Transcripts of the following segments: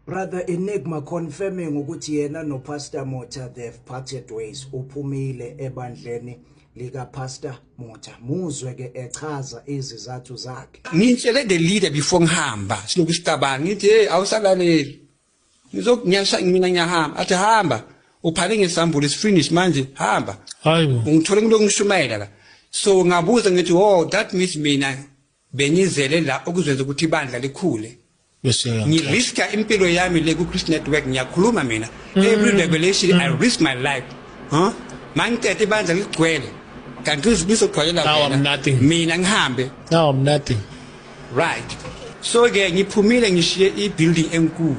Brother Enigma confirming ukuthi yena no Pastor Motha they've parted ways. Uphumile ebandleni lika Pastor Motha. Muzwe ke echaza izizathu zakhe. Ngitshele the leader before ngihamba siloku sitabanga ngithi hey awusalaleli. Ngizokunyasha mina ngiyahamba athi hamba uphale ngesambulo isifinish manje hamba. Hayibo. Ngithole ngiloko ngishumayela la. So ngabuza ngithi oh that means mina benizele la ukuzwenza ukuthi ibandla likhule. Ngiriska impilo yami le ku Chris Network ngiyakhuluma mina every revelation I risk my life mangithethe ibandla ligcwele kanti uzibiso xwalela mina ngihambe now I'm nothing right so ke ngiphumile ngishiye ibuilding enkulu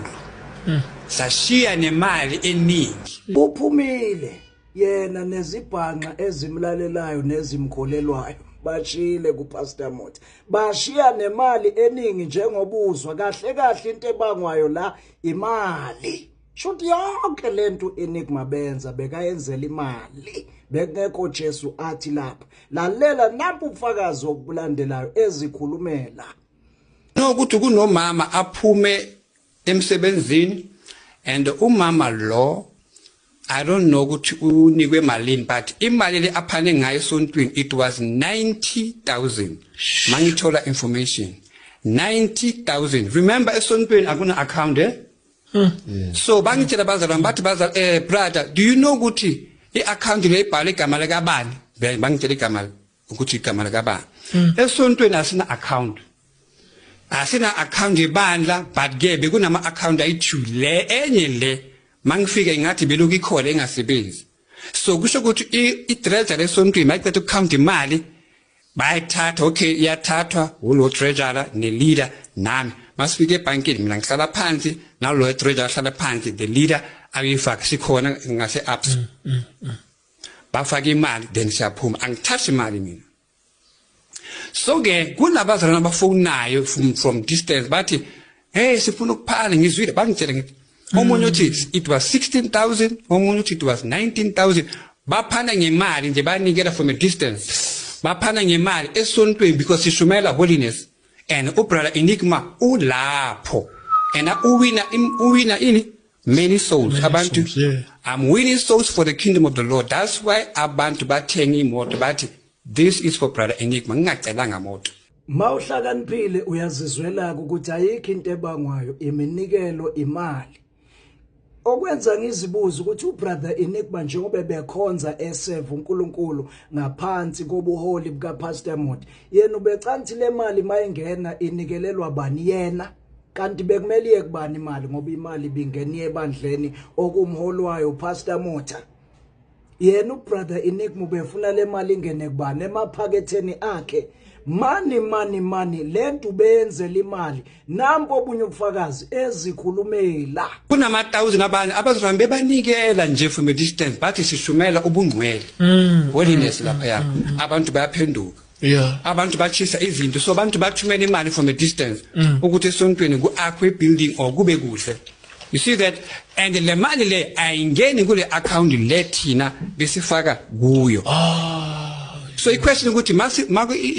sashiya nemali eningi Uphumile yena nezibhanqa ezimlalelayo nezimkholelwayo bashile ku Pastor Motha bashiya nemali eningi njengobuzwa kahle into ebangwayo la imali shothi yonke lento Enigma benza bekayenzela imali bekungekho Jesu athi lapha lalela napho ubufakazi obulandelayo ezikhulumela nokuthi kunomama aphume emsebenzini and umama lo I don't know ukuthi unikwe malini but imali le aphane ngayo esontweni it was 90,000 mangithola information 90,000 remember esontweni akuna account so bangitshela bazalwane bathi brother do you know ukuthi iaccount le ibhale igama likabani bangitshela igama ukuthi igama likabani esontweni asina account ibandla but ke bekunama account ayi2 le enye le mangifike ngathi beloku ikhole engasebenzi so kusho ukuthi i-treasurer esontweni mayiqeda ukucount imali bayithatha okay iyathathwa ulo treasurer ne leader nami masifike ebankini mina ngihlala phansi nalo treasurer hlala phansi the leader ayifaka sikhona ngase apps bafaka imali then siyaphuma angithathi imali mina so ke kunabazalwane abafonayo from distance bathi hey sifuna ukuphala ngizwile bangitshela ngithi omunye uthi it was 16,000 omunye uthi it was 19,000 baphana ngemali nje banikela from a distance baphana ngemali esontweni because sishumela holiness and ubrother Enigma ulapho and uwina ini many souls abantu I'm winning souls for the kingdom of the Lord that's why abantu bathenga imoto bathi this is for brother Enigma ngingacelanga moto mawuhlakaniphile uyazizwela ukuthi ayikho into ebangwayo iminikelo imali okwenza ngizibuza ukuthi ubrother Enigma njengoba bekhonza eseve uNkulunkulu ngaphansi kobuholi buka Pastor Motha yena ubecanthi le mali mayingena inikelelwa bani yena kanti bekumele iye kubani imali ngoba imali bingeniye ebandleni okumholwayo Pastor Motha yena ubrother Enigma ubefuna le mali ingene kubani emaphaketheni akhe mani lento benzela imali nampo obunye ubufakazi ezikhulumela kunama 1000 abantu abazalwane bebanikela nje from a distance bathi sishumela ubungcwele holiness lapha yakho abantu bayaphenduka abantu bachisa izinto so abantu bathumela imali from a distance ukuthi esontweni kuakhwe building or kube kuhle you see that and le mali le ayingeni kule account le thina besifaka kuyo so i-question ukuthi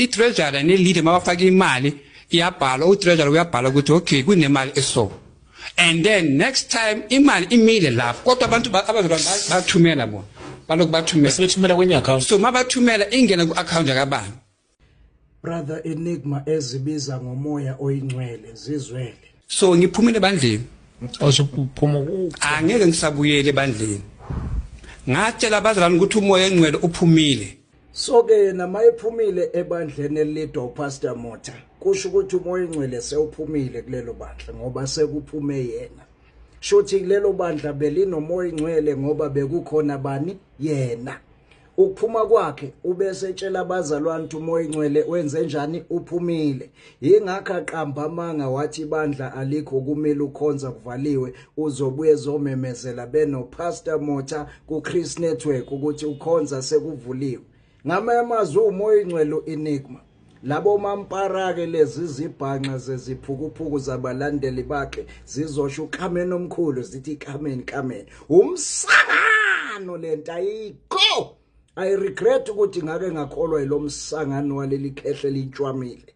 i-treasurer ne-leader mabafaka imali iyabhala u-treasurer uyabhala ukuthi okay kunemali eso and then next time imali imile lapho kodwa abantu abazalwane bathumela bona balokhu bathumela kwenye account so mabathumela ingena ku-account yakabani brother Enigma ezibiza ngomoya oyingcwele zizwele so ngiphumile ebandleni awusuphuma angeke ngisabuyele ebandleni ngatshela abazalwane ukuthi umoya engcwele uphumile so ke yena mayephumile ebandleni elidwa uPastor Motha kusho ukuthi umoya engcwele sewuphumile kulelo bandla ngoba sekuphume yena shothi kulelo bandla belinomoya engcwele ngoba bekukhona bani yena ukuphuma kwakhe ubese etshela abazalwane ukuthi umoya engcwele wenze njani uphumile ingakho aqamba amanga wathi ibandla alikho kumele ukhonza kuvaliwe uzobuye zomemezela beno Pastor Motha ku Chris Network ukuthi ukhonza sekuvuliwe ngamamazi umoya engcwele Enigma labo mamparake lezi zibhanqa zeziphukuphuku zabalandeli bakhe zizosho uKamen omkhulu zithi Kamen umsangano lento ayikho I regret ukuthi ngake ngakholwa yilo msangano waleli khehle litshwamile